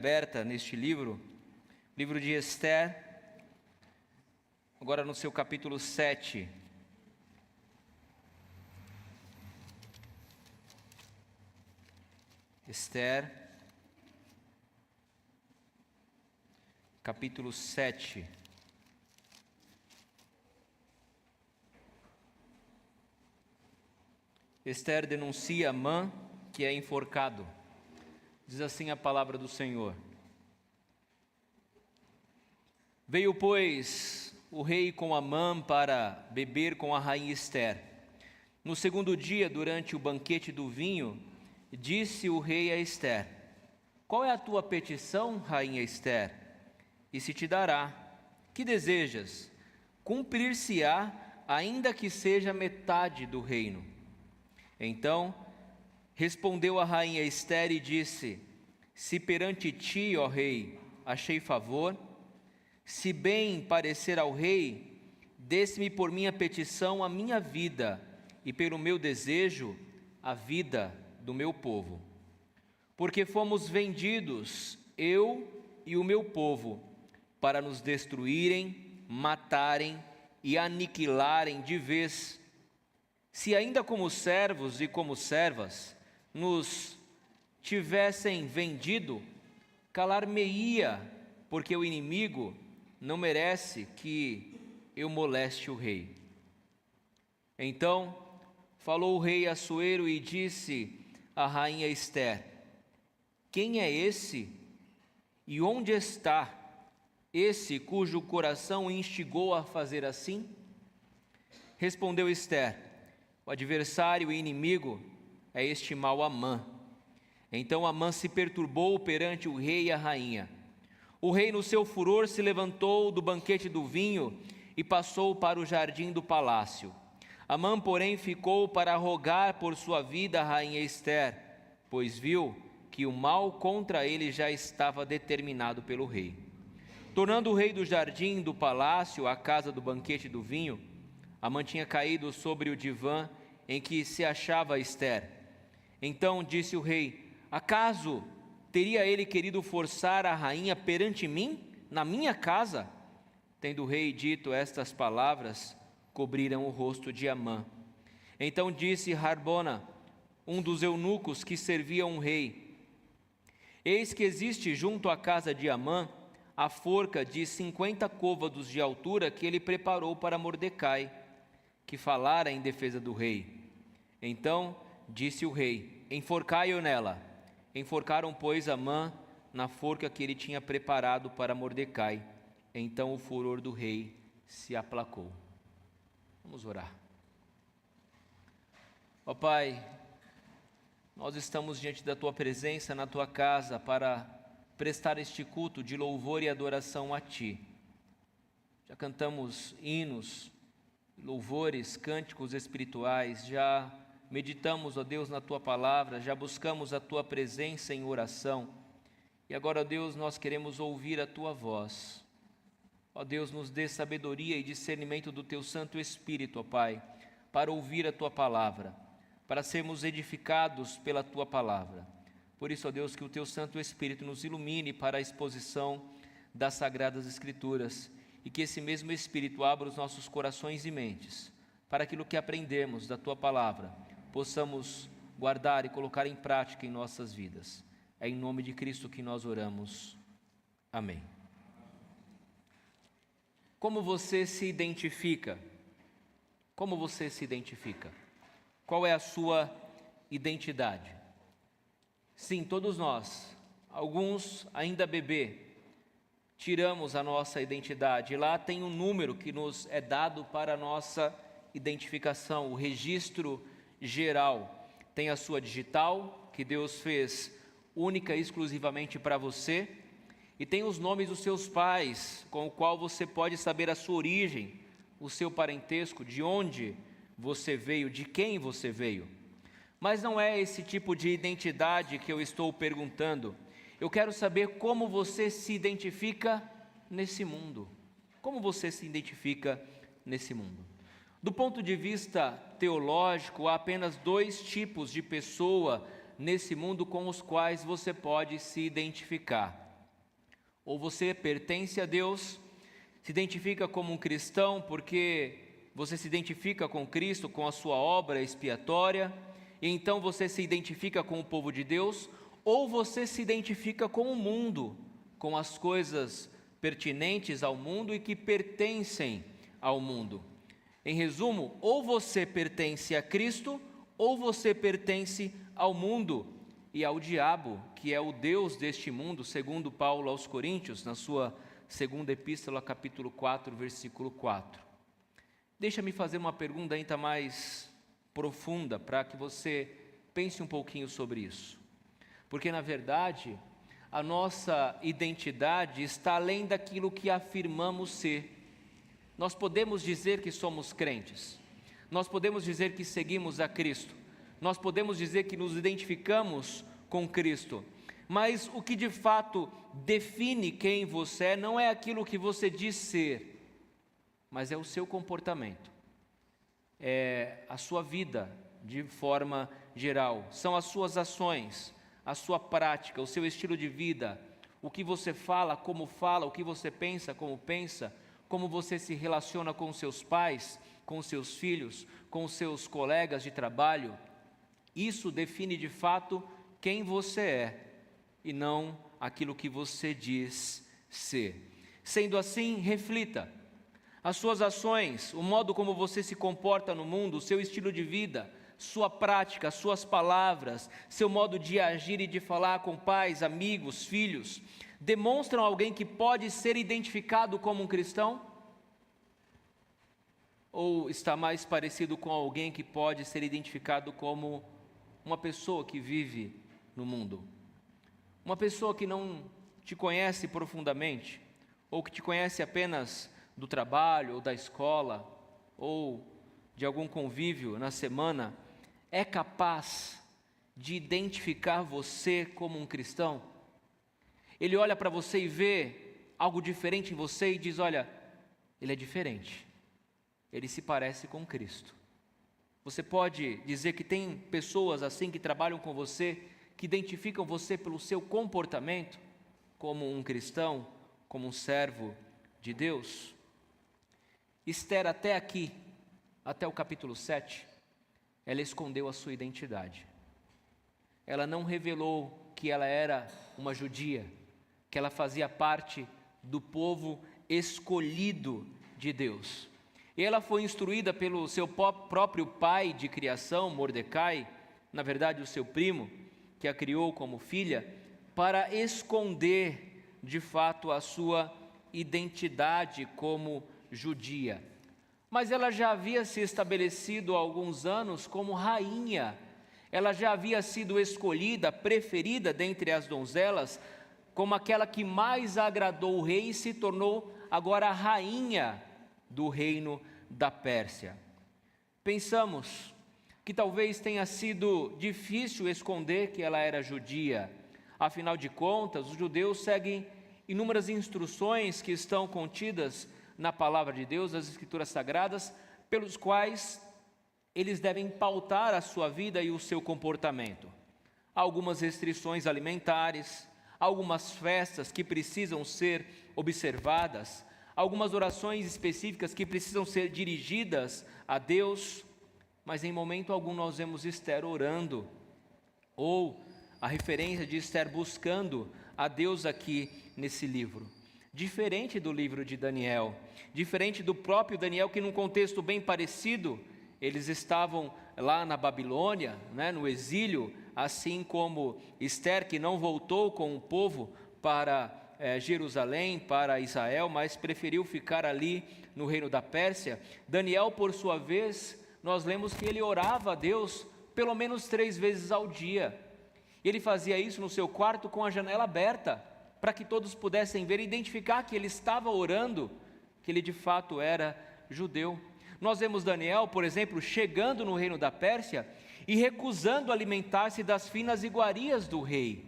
Aberta neste livro de Esther, agora no seu capítulo 7. Esther, capítulo 7. Esther denuncia Amã, que é enforcado. Diz assim a palavra do Senhor. Veio, pois, o rei com Amã para beber com a rainha Esther. No segundo dia, durante o banquete do vinho, disse o rei a Esther: qual é a tua petição, rainha Esther? E se te dará. Que desejas? Cumprir-se-á, ainda que seja metade do reino. Então respondeu a rainha Esther e disse: se perante ti, ó rei, achei favor, se bem parecer ao rei, dê-se-me por minha petição a minha vida, e pelo meu desejo a vida do meu povo. Porque fomos vendidos, eu e o meu povo, para nos destruírem, matarem e aniquilarem de vez. Se ainda como servos e como servas nos tivessem vendido, calar-me-ia, porque o inimigo não merece que eu moleste o rei. Então falou o rei Assuero e disse à rainha Esther: quem é esse e onde está esse cujo coração o instigou a fazer assim? Respondeu Esther: o adversário e inimigo é este mau Amã. Então Amã se perturbou perante o rei e a rainha. O rei, no seu furor, se levantou do banquete do vinho e passou para o jardim do palácio. Amã, porém, ficou para rogar por sua vida a rainha Esther, pois viu que o mal contra ele já estava determinado pelo rei. Tornando o rei do jardim do palácio à casa do banquete do vinho, Amã tinha caído sobre o divã em que se achava Esther. Então disse o rei: acaso teria ele querido forçar a rainha perante mim, na minha casa? Tendo o rei dito estas palavras, cobriram o rosto de Amã. Então disse Harbona, um dos eunucos que serviam o rei: eis que existe junto à casa de Amã a forca de 50 côvados de altura que ele preparou para Mordecai, que falara em defesa do rei. Então disse o rei: enforcai-o nela. Enforcaram, pois, Amã na forca que ele tinha preparado para Mordecai. Então o furor do rei se aplacou. Vamos orar. Ó Pai, nós estamos diante da Tua presença na Tua casa para prestar este culto de louvor e adoração a Ti. Já cantamos hinos, louvores, cânticos espirituais, já meditamos, ó Deus, na Tua palavra, já buscamos a Tua presença em oração. E agora, ó Deus, nós queremos ouvir a Tua voz. Ó Deus, nos dê sabedoria e discernimento do Teu Santo Espírito, ó Pai, para ouvir a Tua palavra, para sermos edificados pela Tua palavra. Por isso, ó Deus, que o Teu Santo Espírito nos ilumine para a exposição das Sagradas Escrituras e que esse mesmo Espírito abra os nossos corações e mentes para aquilo que aprendemos da Tua palavra, possamos guardar e colocar em prática em nossas vidas. É em nome de Cristo que nós oramos. Amém. Como você se identifica? Como você se identifica? Qual é a sua identidade? Sim, todos nós, alguns ainda bebê, tiramos a nossa identidade. Lá tem um número que nos é dado para a nossa identificação, o registro geral. Tem a sua digital, que Deus fez única e exclusivamente para você, e tem os nomes dos seus pais, com o qual você pode saber a sua origem, o seu parentesco, de onde você veio, de quem você veio. Mas não é esse tipo de identidade que eu estou perguntando. Eu quero saber como você se identifica nesse mundo. Como você se identifica nesse mundo? Do ponto de vista teológico, há apenas dois tipos de pessoa nesse mundo com os quais você pode se identificar. Ou você pertence a Deus, se identifica como um cristão porque você se identifica com Cristo, com a sua obra expiatória, e então você se identifica com o povo de Deus, ou você se identifica com o mundo, com as coisas pertinentes ao mundo e que pertencem ao mundo. Em resumo, ou você pertence a Cristo, ou você pertence ao mundo e ao diabo, que é o Deus deste mundo, segundo Paulo aos Coríntios, na sua segunda epístola, capítulo 4, versículo 4. Deixa-me fazer uma pergunta ainda mais profunda, para que você pense um pouquinho sobre isso. Porque, na verdade, a nossa identidade está além daquilo que afirmamos ser. Nós podemos dizer que somos crentes, nós podemos dizer que seguimos a Cristo, nós podemos dizer que nos identificamos com Cristo, mas o que de fato define quem você é não é aquilo que você diz ser, mas é o seu comportamento, é a sua vida de forma geral, são as suas ações, a sua prática, o seu estilo de vida, o que você fala, o que você pensa, como você se relaciona com seus pais, com seus filhos, com seus colegas de trabalho. Isso define de fato quem você é e não aquilo que você diz ser. Sendo assim, reflita. As suas ações, o modo como você se comporta no mundo, o seu estilo de vida, sua prática, suas palavras, seu modo de agir e de falar com pais, amigos, filhos, demonstram alguém que pode ser identificado como um cristão? Ou está mais parecido com alguém que pode ser identificado como uma pessoa que vive no mundo? Uma pessoa que não te conhece profundamente, ou que te conhece apenas do trabalho, ou da escola, ou de algum convívio na semana, é capaz de identificar você como um cristão? Ele olha para você e vê algo diferente em você e diz: olha, ele é diferente, ele se parece com Cristo. Você pode dizer que tem pessoas assim que trabalham com você, que identificam você pelo seu comportamento como um cristão, como um servo de Deus? Esther, até aqui, até o capítulo 7, ela escondeu a sua identidade. Ela não revelou que ela era uma judia, que ela fazia parte do povo escolhido de Deus. E ela foi instruída pelo seu próprio pai de criação, Mordecai, na verdade o seu primo, que a criou como filha, para esconder de fato a sua identidade como judia. Mas ela já havia se estabelecido há alguns anos como rainha, ela já havia sido escolhida, preferida dentre as donzelas, como aquela que mais agradou o rei e se tornou agora a rainha do reino da Pérsia. Pensamos que talvez tenha sido difícil esconder que ela era judia. Afinal de contas, os judeus seguem inúmeras instruções que estão contidas na palavra de Deus, nas Escrituras Sagradas, pelos quais eles devem pautar a sua vida e o seu comportamento. Há algumas restrições alimentares, algumas festas que precisam ser observadas, algumas orações específicas que precisam ser dirigidas a Deus, mas em momento algum nós vemos Esther orando, ou a referência de Esther buscando a Deus aqui nesse livro. Diferente do livro de Daniel, diferente do próprio Daniel, que num contexto bem parecido, eles estavam lá na Babilônia, no exílio, assim como Esther, que não voltou com o povo para Jerusalém, para Israel, mas preferiu ficar ali no reino da Pérsia. Daniel, por sua vez, nós lemos que ele orava a Deus pelo menos 3 vezes ao dia. Ele fazia isso no seu quarto com a janela aberta, para que todos pudessem ver e identificar que ele estava orando, que ele de fato era judeu. Nós vemos Daniel, por exemplo, chegando no reino da Pérsia e recusando alimentar-se das finas iguarias do rei.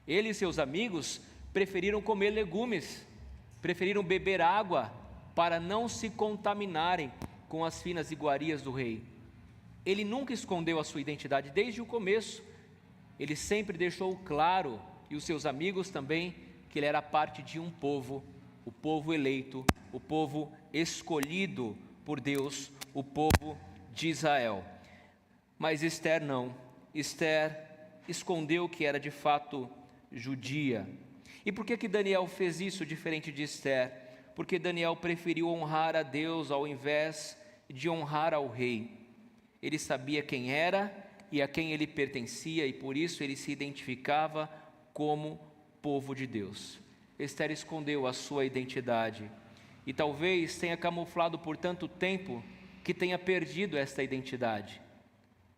Ele e seus amigos preferiram comer legumes, preferiram beber água para não se contaminarem com as finas iguarias do rei. Ele nunca escondeu a sua identidade desde o começo. Ele sempre deixou claro, e os seus amigos também, que ele era parte de um povo, o povo eleito, o povo escolhido por Deus, o povo de Israel. Mas Ester não. Ester escondeu que era de fato judia. E por que Daniel fez isso diferente de Ester? Porque Daniel preferiu honrar a Deus ao invés de honrar ao rei. Ele sabia quem era e a quem ele pertencia, e por isso ele se identificava como povo de Deus. Ester escondeu a sua identidade e talvez tenha camuflado por tanto tempo que tenha perdido esta identidade.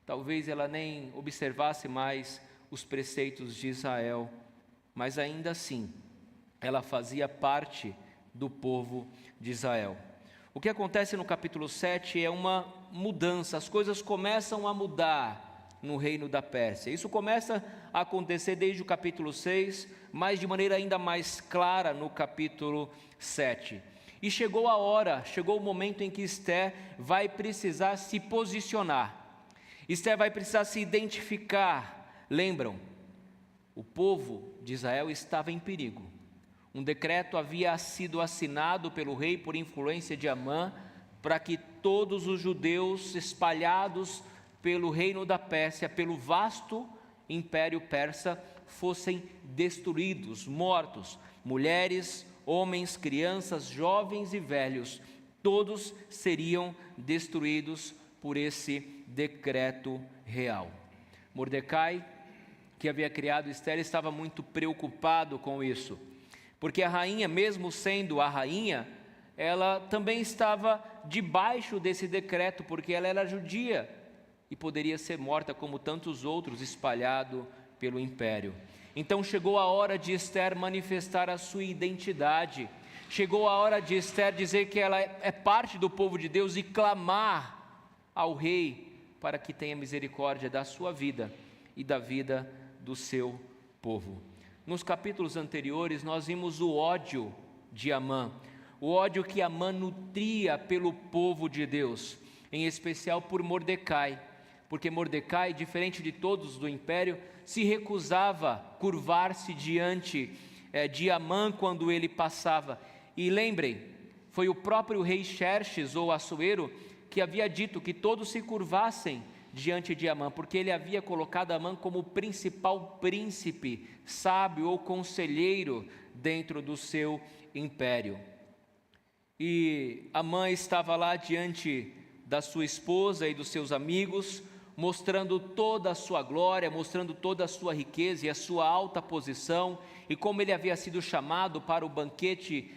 Talvez ela nem observasse mais os preceitos de Israel, mas ainda assim ela fazia parte do povo de Israel. O que acontece no capítulo 7 é uma mudança, as coisas começam a mudar no reino da Pérsia. Isso começa a acontecer desde o capítulo 6, mas de maneira ainda mais clara no capítulo 7. E chegou a hora, chegou o momento em que Ester vai precisar se posicionar. Ester vai precisar se identificar. Lembram? O povo de Israel estava em perigo. Um decreto havia sido assinado pelo rei por influência de Amã para que todos os judeus espalhados pelo reino da Pérsia, pelo vasto império persa, fossem destruídos, mortos. Mulheres, homens, crianças, jovens e velhos, todos seriam destruídos por esse decreto real. Mordecai, que havia criado Ester, estava muito preocupado com isso, porque a rainha, mesmo sendo a rainha, ela também estava debaixo desse decreto, porque ela era judia e poderia ser morta como tantos outros, espalhado pelo império. Então chegou a hora de Ester manifestar a sua identidade, chegou a hora de Ester dizer que ela é parte do povo de Deus e clamar ao rei para que tenha misericórdia da sua vida e da vida do seu povo. Nos capítulos anteriores nós vimos o ódio de Amã, o ódio que Amã nutria pelo povo de Deus, em especial por Mordecai, porque Mordecai, diferente de todos do império, se recusava a curvar-se diante de Amã quando ele passava. E lembrem, foi o próprio rei Xerxes, ou Assuero, que havia dito que todos se curvassem diante de Amã, porque ele havia colocado Amã como o principal príncipe, sábio ou conselheiro dentro do seu império. E Amã estava lá diante da sua esposa e dos seus amigos, mostrando toda a sua glória, mostrando toda a sua riqueza e a sua alta posição, e como ele havia sido chamado para o banquete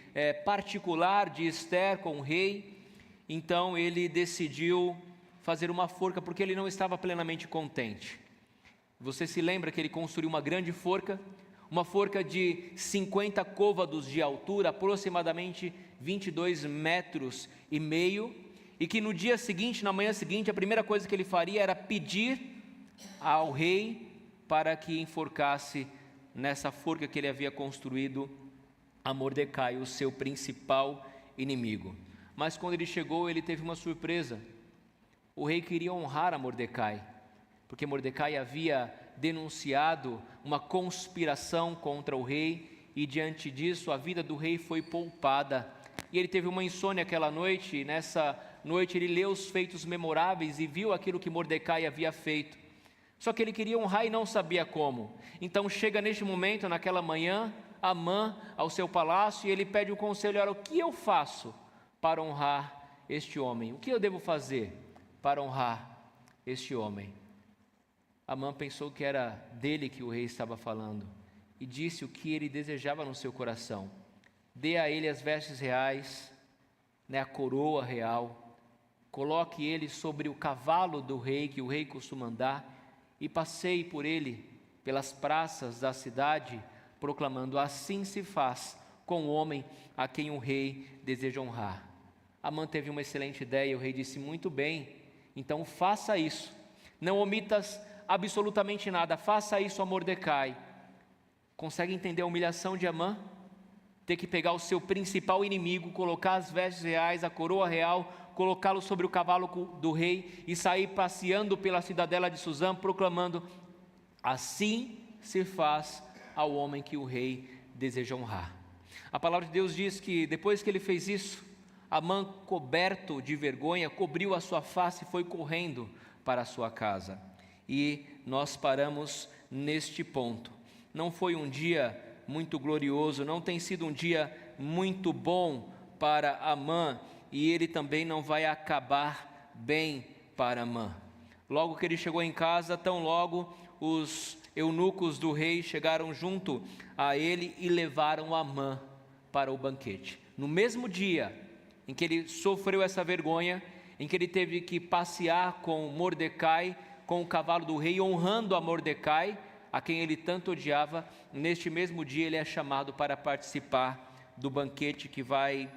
particular de Ester com o rei. Então ele decidiu fazer uma forca, porque ele não estava plenamente contente. Você se lembra que ele construiu uma grande forca, uma forca de 50 côvados de altura, aproximadamente 22 metros e meio, e que no dia seguinte, na manhã seguinte, a primeira coisa que ele faria era pedir ao rei para que enforcasse nessa forca que ele havia construído a Mordecai, o seu principal inimigo. Mas quando ele chegou, ele teve uma surpresa. O rei queria honrar a Mordecai, porque Mordecai havia denunciado uma conspiração contra o rei, e diante disso a vida do rei foi poupada. E ele teve uma insônia aquela noite, e nessa noite ele leu os feitos memoráveis e viu aquilo que Mordecai havia feito. Só que ele queria honrar e não sabia como. Então chega neste momento, naquela manhã, Amã ao seu palácio, e ele pede um conselho: olha, o que eu faço para honrar este homem? O que eu devo fazer para honrar este homem? Amã pensou que era dele que o rei estava falando, e disse o que ele desejava no seu coração: dê a ele as vestes reais, a coroa real, coloque ele sobre o cavalo do rei, que o rei costuma andar, e passeie por ele pelas praças da cidade, proclamando: assim se faz com o homem a quem o rei deseja honrar. Amã teve uma excelente ideia, o rei disse: muito bem, então faça isso, não omitas absolutamente nada, faça isso a Mordecai. Consegue entender a humilhação de Amã? Ter que pegar o seu principal inimigo, colocar as vestes reais, a coroa real, colocá-lo sobre o cavalo do rei e sair passeando pela cidadela de Suzã, proclamando: assim se faz ao homem que o rei deseja honrar. A palavra de Deus diz que depois que ele fez isso, Amã, coberto de vergonha, cobriu a sua face e foi correndo para a sua casa. E nós paramos neste ponto. Não foi um dia muito glorioso, não tem sido um dia muito bom para Amã, e ele também não vai acabar bem para Amã. Logo que ele chegou em casa, tão logo os eunucos do rei chegaram junto a ele e levaram Amã para o banquete. No mesmo dia em que ele sofreu essa vergonha, em que ele teve que passear com Mordecai, com o cavalo do rei, honrando a Mordecai, a quem ele tanto odiava, neste mesmo dia ele é chamado para participar do banquete que vai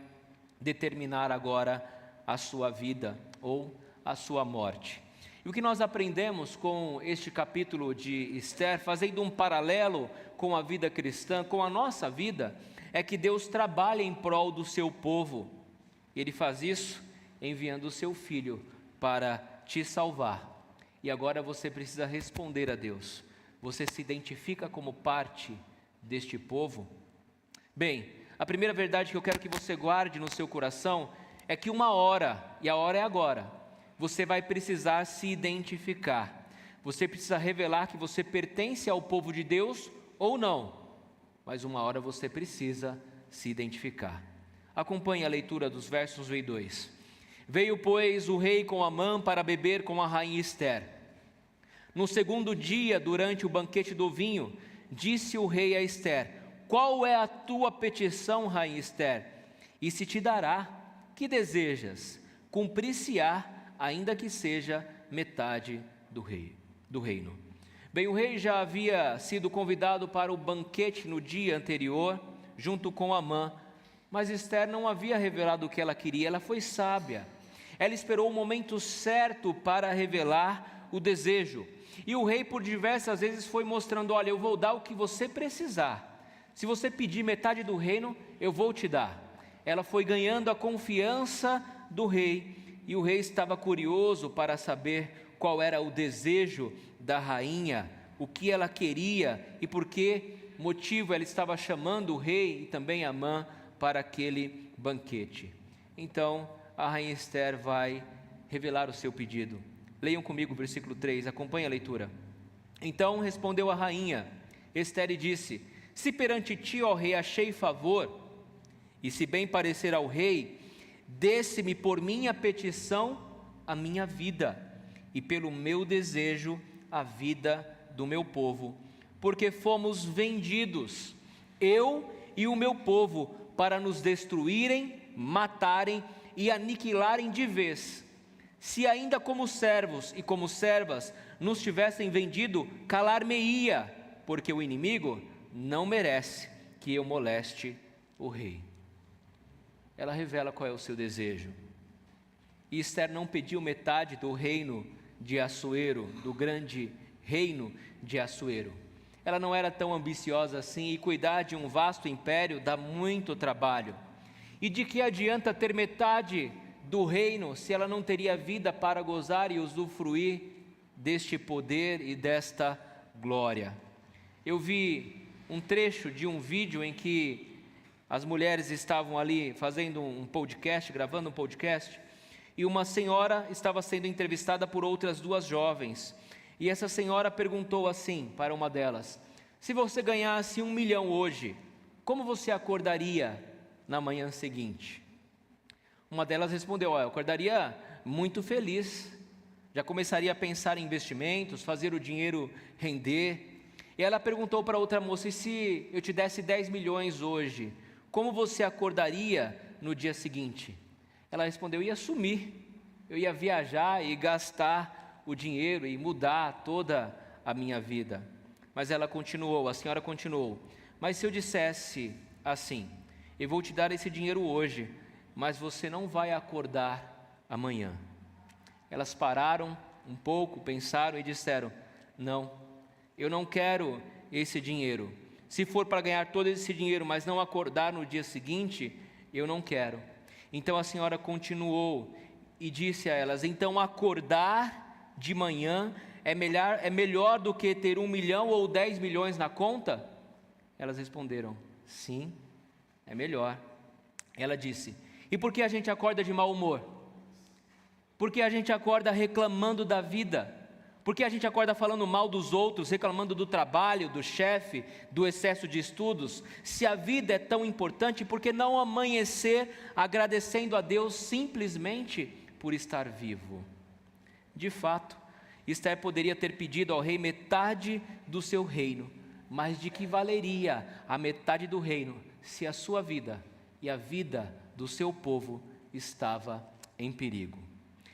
determinar agora a sua vida ou a sua morte. E o que nós aprendemos com este capítulo de Esther, fazendo um paralelo com a vida cristã, com a nossa vida, é que Deus trabalha em prol do seu povo. Ele faz isso enviando o seu Filho para te salvar. E agora você precisa responder a Deus. Você se identifica como parte deste povo? Bem, a primeira verdade que eu quero que você guarde no seu coração é que uma hora, e a hora é agora, você vai precisar se identificar. Você precisa revelar que você pertence ao povo de Deus ou não, mas uma hora você precisa se identificar. Acompanhe a leitura dos versos 1 e 2. Veio, pois, o rei com Amã para beber com a rainha Esther. No segundo dia, durante o banquete do vinho, disse o rei a Esther: qual é a tua petição, rainha Esther? E se te dará, que desejas? Cumprir-se-á, ainda que seja metade do reino. Bem, o rei já havia sido convidado para o banquete no dia anterior, junto com Amã, mas Esther não havia revelado o que ela queria. Ela foi sábia, ela esperou o momento certo para revelar o desejo, e o rei por diversas vezes foi mostrando: olha, eu vou dar o que você precisar, se você pedir metade do reino, eu vou te dar. Ela foi ganhando a confiança do rei, e o rei estava curioso para saber qual era o desejo da rainha, o que ela queria e por que motivo ela estava chamando o rei e também Amã para aquele banquete. Então a rainha Esther vai revelar o seu pedido. Leiam comigo o versículo 3, acompanhe a leitura. Então respondeu a rainha Esther e disse: se perante ti, ó rei, achei favor, e se bem parecer ao rei, desse-me por minha petição a minha vida, e pelo meu desejo a vida do meu povo, porque fomos vendidos, eu e o meu povo, para nos destruírem, matarem e aniquilarem de vez. Se ainda como servos e como servas nos tivessem vendido, calar-me-ia, porque o inimigo não merece que eu moleste o rei. Ela revela qual é o seu desejo. E Esther não pediu metade do reino de Assuero, do grande reino de Assuero. Ela não era tão ambiciosa assim, e cuidar de um vasto império dá muito trabalho. E de que adianta ter metade do reino se ela não teria vida para gozar e usufruir deste poder e desta glória? Eu vi um trecho de um vídeo em que as mulheres estavam ali fazendo um podcast, gravando um podcast, e uma senhora estava sendo entrevistada por outras duas jovens, e essa senhora perguntou assim para uma delas: se você ganhasse 1 milhão hoje, como você acordaria na manhã seguinte? Uma delas respondeu: eu acordaria muito feliz, já começaria a pensar em investimentos, fazer o dinheiro render. E ela perguntou para outra moça: e se eu te desse 10 milhões hoje, como você acordaria no dia seguinte? Ela respondeu: eu ia sumir, eu ia viajar e gastar o dinheiro e mudar toda a minha vida. Mas ela continuou, a senhora continuou: mas se eu dissesse assim, eu vou te dar esse dinheiro hoje, mas você não vai acordar amanhã. Elas pararam um pouco, pensaram e disseram: não, eu não quero esse dinheiro. Se for para ganhar todo esse dinheiro, mas não acordar no dia seguinte, eu não quero. Então a senhora continuou e disse a elas: então acordar de manhã é melhor do que ter 1 milhão ou 10 milhões na conta? Elas responderam: Sim, é melhor. Ela disse: e por que a gente acorda de mau humor? Por que a gente acorda reclamando da vida? Por que a gente acorda falando mal dos outros, reclamando do trabalho, do chefe, do excesso de estudos? Se a vida é tão importante, por que não amanhecer agradecendo a Deus simplesmente por estar vivo? De fato, Esther poderia ter pedido ao rei metade do seu reino, mas de que valeria a metade do reino se a sua vida e a vida do seu povo estava em perigo?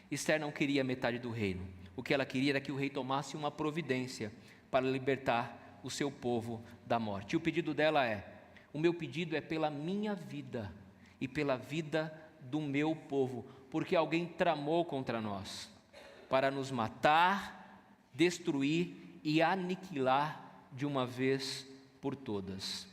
Esther não queria metade do reino. O que ela queria era que o rei tomasse uma providência para libertar o seu povo da morte. E o pedido dela é: o meu pedido é pela minha vida e pela vida do meu povo, porque alguém tramou contra nós para nos matar, destruir e aniquilar de uma vez por todas.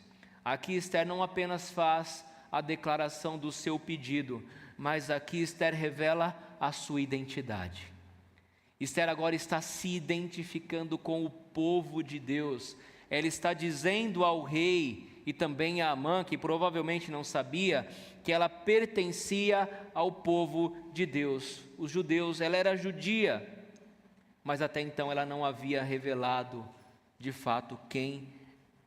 Aqui Esther não apenas faz a declaração do seu pedido, mas aqui Esther revela a sua identidade. Esther agora está se identificando com o povo de Deus. Ela está dizendo ao rei e também a Amã, que provavelmente não sabia, que ela pertencia ao povo de Deus, os judeus. Ela era judia, mas até então ela não havia revelado de fato quem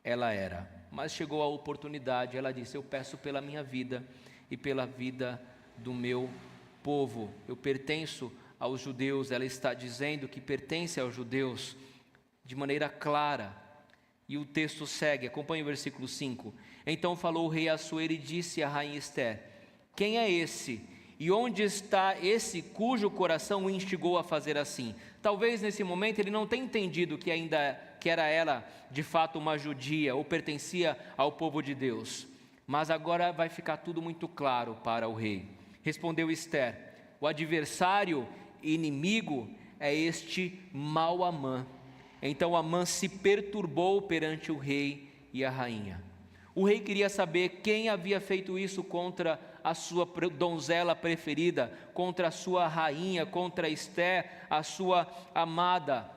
ela era. Mas chegou a oportunidade, ela disse: eu peço pela minha vida e pela vida do meu povo. Eu pertenço aos judeus. Ela está dizendo que pertence aos judeus de maneira clara. E o texto segue, acompanhe o versículo 5. Então falou o rei Assuero e disse à rainha Esther: quem é esse? E onde está esse cujo coração o instigou a fazer assim? Talvez nesse momento ele não tenha entendido que era ela de fato uma judia ou pertencia ao povo de Deus. Mas agora vai ficar tudo muito claro para o rei. Respondeu Esther: o adversário inimigo é este mau Amã. Então Amã se perturbou perante o rei e a rainha. O rei queria saber quem havia feito isso contra a sua donzela preferida, contra a sua rainha, contra Esther, a sua amada.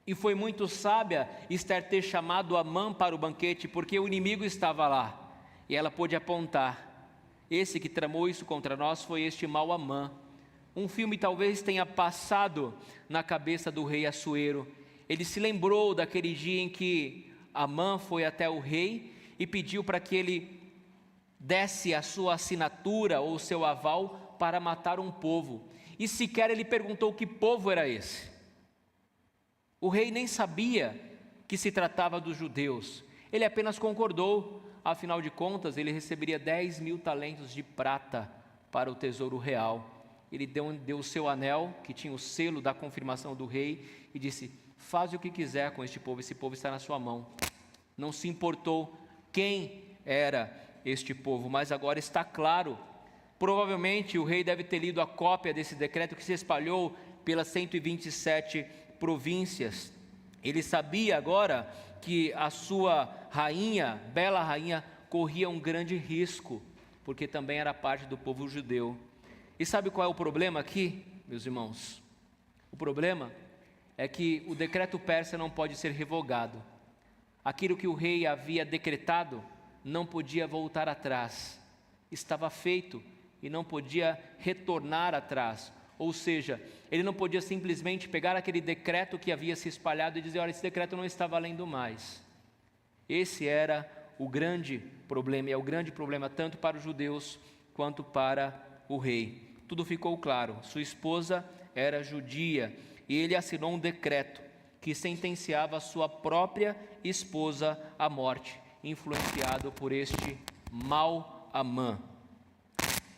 E foi muito sábia Esther ter chamado Amã para o banquete, porque o inimigo estava lá. E ela pôde apontar: esse que tramou isso contra nós foi este mau Amã. Um filme talvez tenha passado na cabeça do rei Assuero. Ele se lembrou daquele dia em que Amã foi até o rei e pediu para que ele desse a sua assinatura ou o seu aval para matar um povo. E sequer ele perguntou que povo era esse. O rei nem sabia que se tratava dos judeus. Ele apenas concordou. Afinal de contas, ele receberia 10.000 talentos de prata para o tesouro real. Ele deu o seu anel, que tinha o selo da confirmação do rei, e disse: faz o que quiser com este povo, esse povo está na sua mão. Não se importou quem era este povo, mas agora está claro. Provavelmente o rei deve ter lido a cópia desse decreto que se espalhou pelas 127 províncias. Ele sabia agora que a sua rainha, bela rainha, corria um grande risco, porque também era parte do povo judeu. E sabe qual é o problema aqui, meus irmãos? O problema é que o decreto persa não pode ser revogado. Aquilo que o rei havia decretado não podia voltar atrás. Estava feito e não podia retornar atrás. Ou seja, ele não podia simplesmente pegar aquele decreto que havia se espalhado e dizer: olha, esse decreto não está valendo mais. Esse era o grande problema, e é o grande problema tanto para os judeus quanto para o rei. Tudo ficou claro: sua esposa era judia e ele assinou um decreto que sentenciava a sua própria esposa à morte, influenciado por este mau Amã.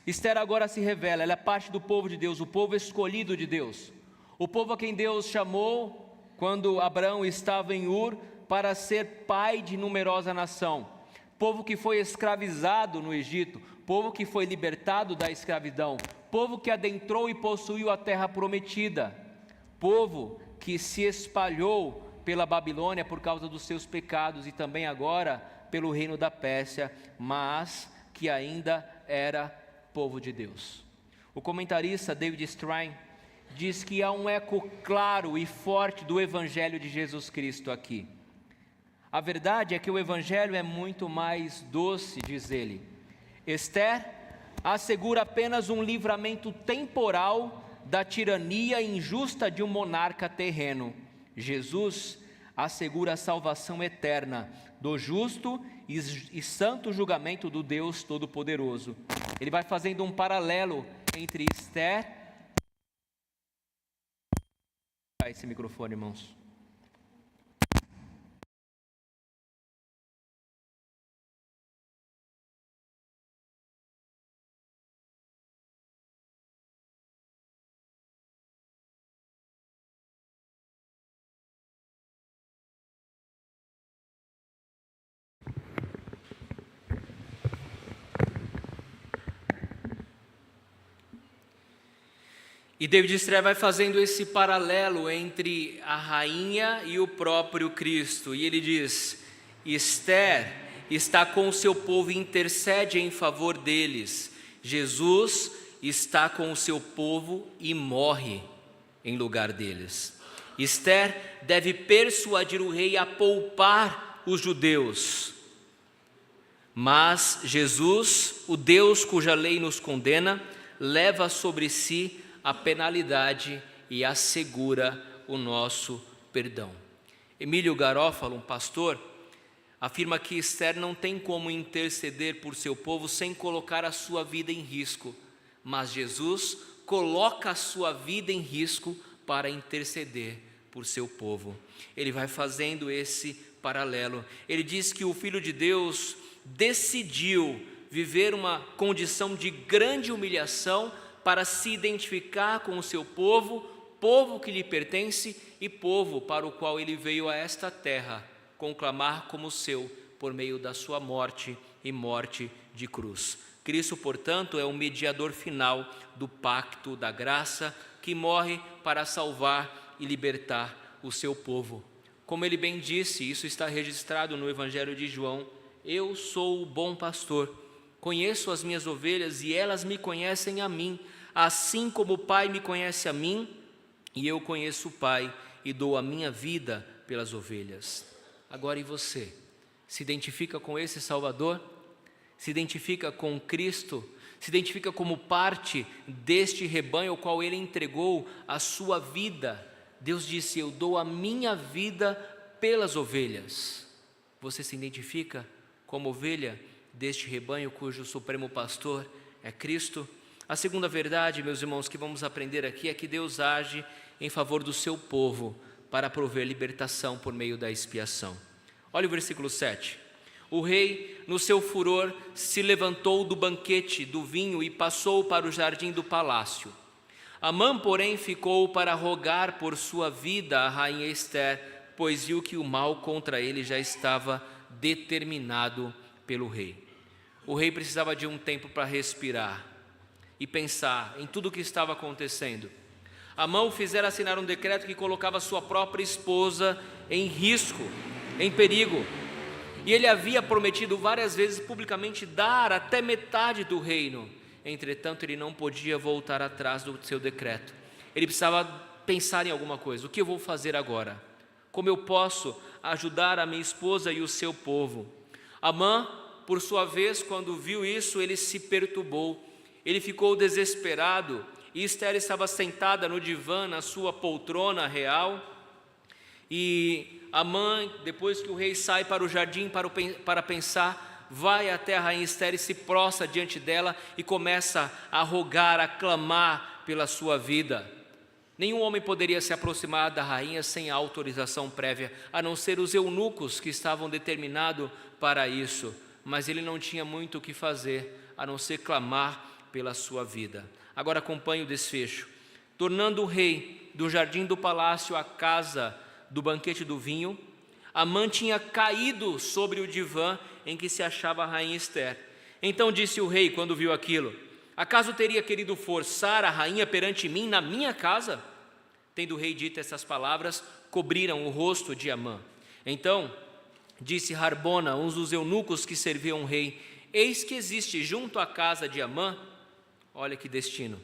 Esther agora se revela, ela é parte do povo de Deus, o povo escolhido de Deus, o povo a quem Deus chamou quando Abraão estava em Ur para ser pai de numerosa nação, povo que foi escravizado no Egito, povo que foi libertado da escravidão, povo que adentrou e possuiu a terra prometida, povo que se espalhou pela Babilônia por causa dos seus pecados e também agora pelo reino da Pérsia, mas que ainda era povo de Deus. O comentarista David Strain diz que há um eco claro e forte do Evangelho de Jesus Cristo aqui. A verdade é que o Evangelho é muito mais doce, diz ele. Esther assegura apenas um livramento temporal da tirania injusta de um monarca terreno. Jesus assegura a salvação eterna do justo e santo julgamento do Deus Todo-Poderoso. Ele vai fazendo um paralelo entre Esther... Esse microfone, irmãos. E David Esther vai fazendo esse paralelo entre a rainha e o próprio Cristo. E ele diz: Esther está com o seu povo e intercede em favor deles. Jesus está com o seu povo e morre em lugar deles. Esther deve persuadir o rei a poupar os judeus. Mas Jesus, o Deus cuja lei nos condena, leva sobre si a penalidade e assegura o nosso perdão. Emílio Garófalo, um pastor, afirma que Esther não tem como interceder por seu povo sem colocar a sua vida em risco, mas Jesus coloca a sua vida em risco para interceder por seu povo. Ele vai fazendo esse paralelo. Ele diz que o Filho de Deus decidiu viver uma condição de grande humilhação para se identificar com o seu povo, povo que lhe pertence e povo para o qual ele veio a esta terra conclamar como seu por meio da sua morte e morte de cruz. Cristo, portanto, é o mediador final do pacto da graça que morre para salvar e libertar o seu povo. Como ele bem disse, isso está registrado no Evangelho de João: eu sou o bom pastor, conheço as minhas ovelhas e elas me conhecem a mim, assim como o Pai me conhece a mim e eu conheço o Pai e dou a minha vida pelas ovelhas. Agora, e você? Se identifica com esse Salvador? Se identifica com Cristo? Se identifica como parte deste rebanho ao qual Ele entregou a sua vida? Deus disse: eu dou a minha vida pelas ovelhas. Você se identifica como ovelha deste rebanho cujo supremo pastor é Cristo? A segunda verdade, meus irmãos, que vamos aprender aqui é que Deus age em favor do seu povo para prover libertação por meio da expiação. Olha o versículo 7. O rei, no seu furor, se levantou do banquete do vinho e passou para o jardim do palácio. Amã, porém, ficou para rogar por sua vida a rainha Esther, pois viu que o mal contra ele já estava determinado pelo rei. O rei precisava de um tempo para respirar e pensar em tudo o que estava acontecendo. Amã o fizera assinar um decreto que colocava sua própria esposa em risco, em perigo. E ele havia prometido várias vezes publicamente dar até metade do reino. Entretanto, ele não podia voltar atrás do seu decreto. Ele precisava pensar em alguma coisa. O que eu vou fazer agora? Como eu posso ajudar a minha esposa e o seu povo? Amã, por sua vez, quando viu isso, ele se perturbou. Ele ficou desesperado, e Esther estava sentada no divã, na sua poltrona real, e Amã, depois que o rei sai para o jardim para pensar, vai até a rainha Esther e se prostra diante dela e começa a rogar, a clamar pela sua vida. Nenhum homem poderia se aproximar da rainha sem autorização prévia, a não ser os eunucos que estavam determinados para isso, mas ele não tinha muito o que fazer, a não ser clamar pela sua vida. Agora acompanhe o desfecho. Tornando o rei do jardim do palácio à casa do banquete do vinho, Amã tinha caído sobre o divã em que se achava a rainha Esther. Então disse o rei, quando viu aquilo: acaso teria querido forçar a rainha perante mim na minha casa? Tendo o rei dito essas palavras, cobriram o rosto de Amã. Então disse Harbona, um dos eunucos que serviam o rei: eis que existe junto à casa de Amã, olha que destino,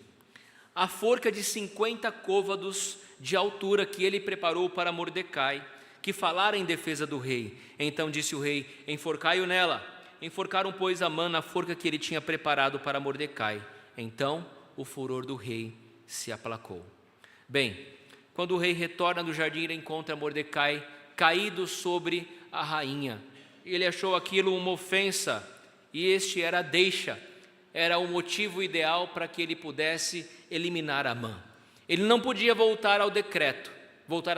a forca de 50 côvados de altura que ele preparou para Mordecai, que falara em defesa do rei. Então disse o rei: enforcai-o nela. Enforcaram, pois, Amã na forca que ele tinha preparado para Mordecai. Então o furor do rei se aplacou. Bem, quando o rei retorna do jardim, ele encontra Mordecai caído sobre a rainha. Ele achou aquilo uma ofensa, e este era a deixa, era o motivo ideal para que ele pudesse eliminar Amã. Ele não podia voltar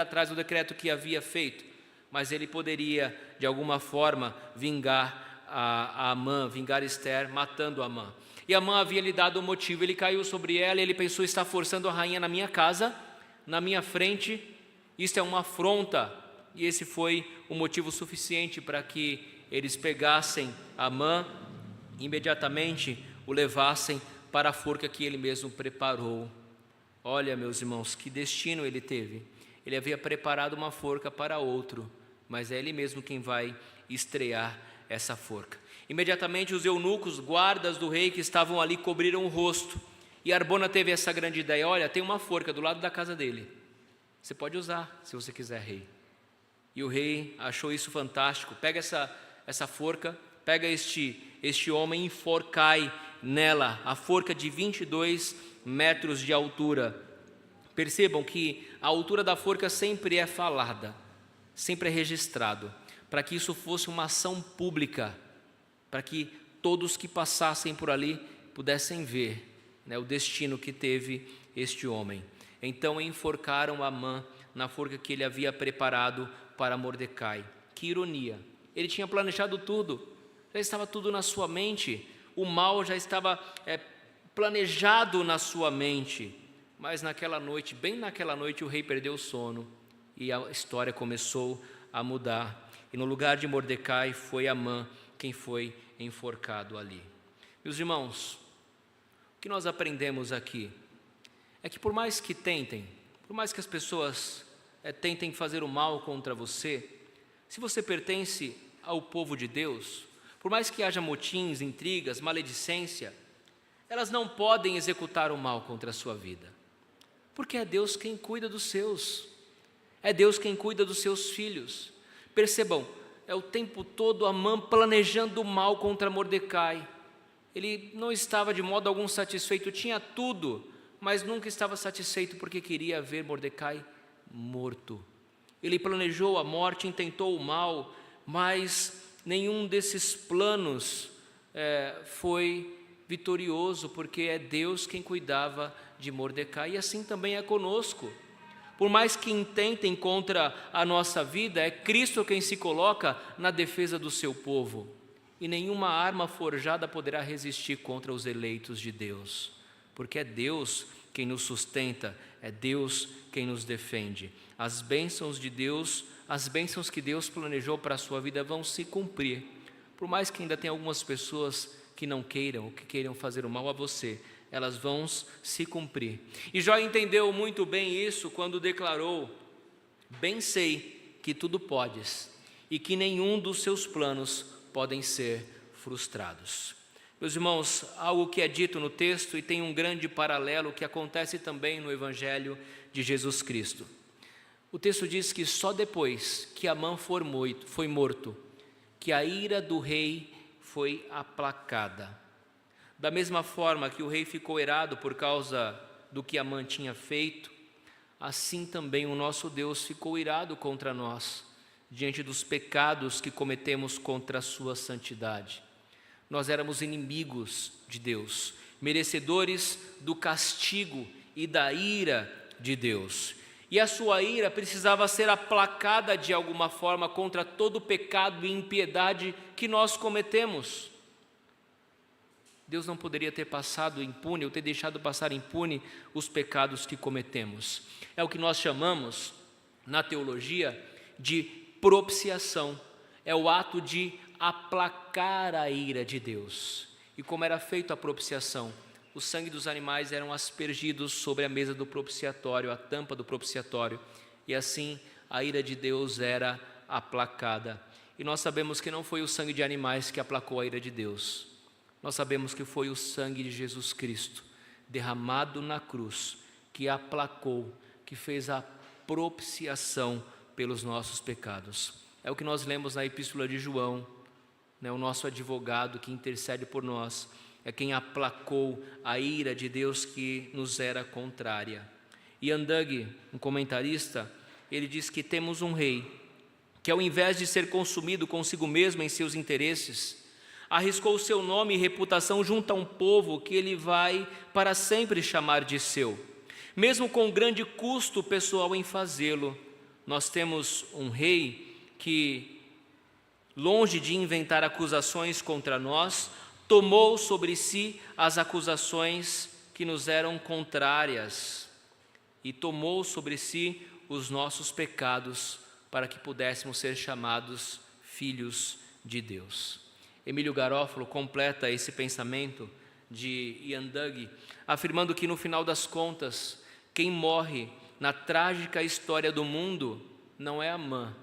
atrás do decreto que havia feito, mas ele poderia, de alguma forma, vingar a Amã, vingar Ester, matando Amã. E Amã havia lhe dado o motivo, ele caiu sobre ela e ele pensou: está forçando a rainha na minha casa, na minha frente, isto é uma afronta. E esse foi o motivo suficiente para que eles pegassem Amã, imediatamente o levassem para a forca que ele mesmo preparou. Olha, meus irmãos, que destino ele teve. Ele havia preparado uma forca para outro, mas é ele mesmo quem vai estrear essa forca. Imediatamente os eunucos, guardas do rei que estavam ali, cobriram o rosto. E Harbona teve essa grande ideia: olha, tem uma forca do lado da casa dele, você pode usar se você quiser, rei. E o rei achou isso fantástico. Pega essa forca, pega este homem e enforcai nela, a forca de 22 metros de altura. Percebam que a altura da forca sempre é falada, sempre é registrado, para que isso fosse uma ação pública, para que todos que passassem por ali pudessem ver, né, o destino que teve este homem. Então enforcaram Amã na forca que ele havia preparado para Mordecai. Que ironia! Ele tinha planejado tudo, já estava tudo na sua mente, o mal já estava planejado na sua mente, mas naquela noite, bem naquela noite, o rei perdeu o sono e a história começou a mudar. E no lugar de Mordecai foi Amã quem foi enforcado ali. Meus irmãos, o que nós aprendemos aqui é que por mais que tentem, por mais que as pessoas tentem fazer o mal contra você, se você pertence ao povo de Deus, por mais que haja motins, intrigas, maledicência, elas não podem executar o mal contra a sua vida, porque é Deus quem cuida dos seus, é Deus quem cuida dos seus filhos. Percebam, é o tempo todo Amã planejando o mal contra Mordecai. Ele não estava de modo algum satisfeito, tinha tudo, mas nunca estava satisfeito porque queria ver Mordecai morto. Ele planejou a morte, intentou o mal, mas nenhum desses planos foi vitorioso, porque é Deus quem cuidava de Mordecai. E assim também é conosco. Por mais que intentem contra a nossa vida, é Cristo quem se coloca na defesa do seu povo. E nenhuma arma forjada poderá resistir contra os eleitos de Deus, porque é Deus quem nos sustenta, é Deus quem nos defende. As bênçãos de Deus, as bênçãos que Deus planejou para a sua vida vão se cumprir. Por mais que ainda tenha algumas pessoas que não queiram, ou que queiram fazer o mal a você, elas vão se cumprir. E Jó entendeu muito bem isso quando declarou: bem sei que tudo podes, e que nenhum dos seus planos podem ser frustrados. Meus irmãos, algo que é dito no texto e tem um grande paralelo que acontece também no Evangelho de Jesus Cristo. O texto diz que só depois que Amã foi morto, que a ira do rei foi aplacada. Da mesma forma que o rei ficou irado por causa do que Amã tinha feito, assim também o nosso Deus ficou irado contra nós, diante dos pecados que cometemos contra a sua santidade. Nós éramos inimigos de Deus, merecedores do castigo e da ira de Deus. E a sua ira precisava ser aplacada de alguma forma contra todo o pecado e impiedade que nós cometemos. Deus não poderia ter passado impune ou ter deixado passar impune os pecados que cometemos. É o que nós chamamos, na teologia, de propiciação. É o ato de aplacar a ira de Deus. E como era feita a propiciação? O sangue dos animais eram aspergidos sobre a mesa do propiciatório, a tampa do propiciatório, e assim a ira de Deus era aplacada. E nós sabemos que não foi o sangue de animais que aplacou a ira de Deus. Nós sabemos que foi o sangue de Jesus Cristo, derramado na cruz, que aplacou, que fez a propiciação pelos nossos pecados. É o que nós lemos na Epístola de João, né? O nosso advogado que intercede por nós é quem aplacou a ira de Deus que nos era contrária. Ian Dugg, um comentarista, ele diz que temos um rei que, ao invés de ser consumido consigo mesmo em seus interesses, arriscou seu nome e reputação junto a um povo que ele vai para sempre chamar de seu, mesmo com grande custo pessoal em fazê-lo. Nós temos um rei que, longe de inventar acusações contra nós, tomou sobre si as acusações que nos eram contrárias e tomou sobre si os nossos pecados para que pudéssemos ser chamados filhos de Deus. Emílio Garofalo completa esse pensamento de Ian Dugg, afirmando que no final das contas, quem morre na trágica história do mundo não é Amã,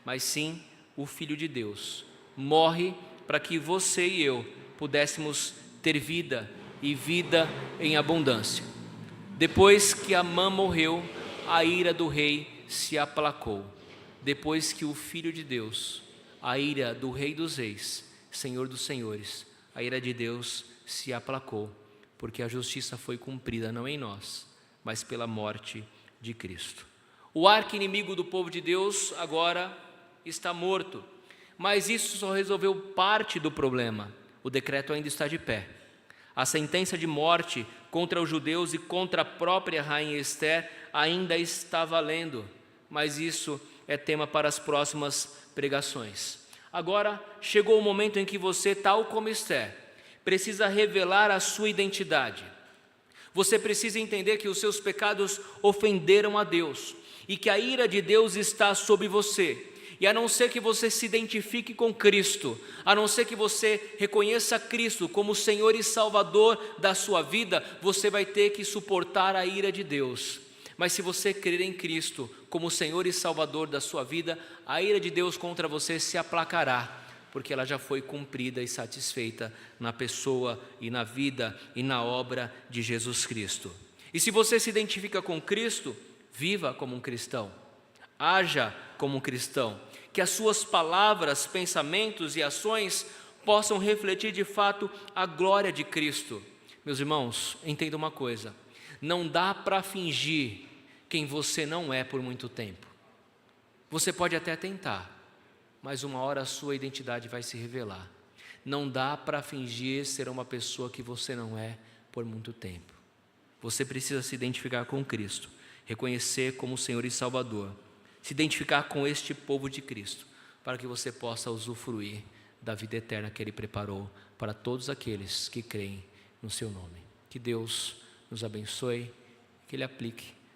mas sim o Filho de Deus. Morre para que você e eu pudéssemos ter vida e vida em abundância. Depois que Amã morreu, a ira do rei se aplacou. Depois que o Filho de Deus, a ira do Rei dos Reis, Senhor dos Senhores, a ira de Deus se aplacou, porque a justiça foi cumprida não em nós, mas pela morte de Cristo. O arqui-inimigo do povo de Deus agora está morto, mas isso só resolveu parte do problema. O decreto ainda está de pé. A sentença de morte contra os judeus e contra a própria rainha Esther ainda está valendo, mas isso é tema para as próximas pregações. Agora chegou o momento em que você, tal como Esther, precisa revelar a sua identidade. Você precisa entender que os seus pecados ofenderam a Deus e que a ira de Deus está sobre você. E a não ser que você se identifique com Cristo, a não ser que você reconheça Cristo como Senhor e Salvador da sua vida, você vai ter que suportar a ira de Deus. Mas se você crer em Cristo como Senhor e Salvador da sua vida, a ira de Deus contra você se aplacará, porque ela já foi cumprida e satisfeita na pessoa e na vida e na obra de Jesus Cristo. E se você se identifica com Cristo, viva como um cristão, haja como um cristão, que as suas palavras, pensamentos e ações possam refletir de fato a glória de Cristo. Meus irmãos, entenda uma coisa: não dá para fingir quem você não é por muito tempo. Você pode até tentar, mas uma hora a sua identidade vai se revelar. Não dá para fingir ser uma pessoa que você não é por muito tempo. Você precisa se identificar com Cristo, reconhecer como Senhor e Salvador, se identificar com este povo de Cristo, para que você possa usufruir da vida eterna que Ele preparou para todos aqueles que creem no seu nome. Que Deus nos abençoe, que Ele aplique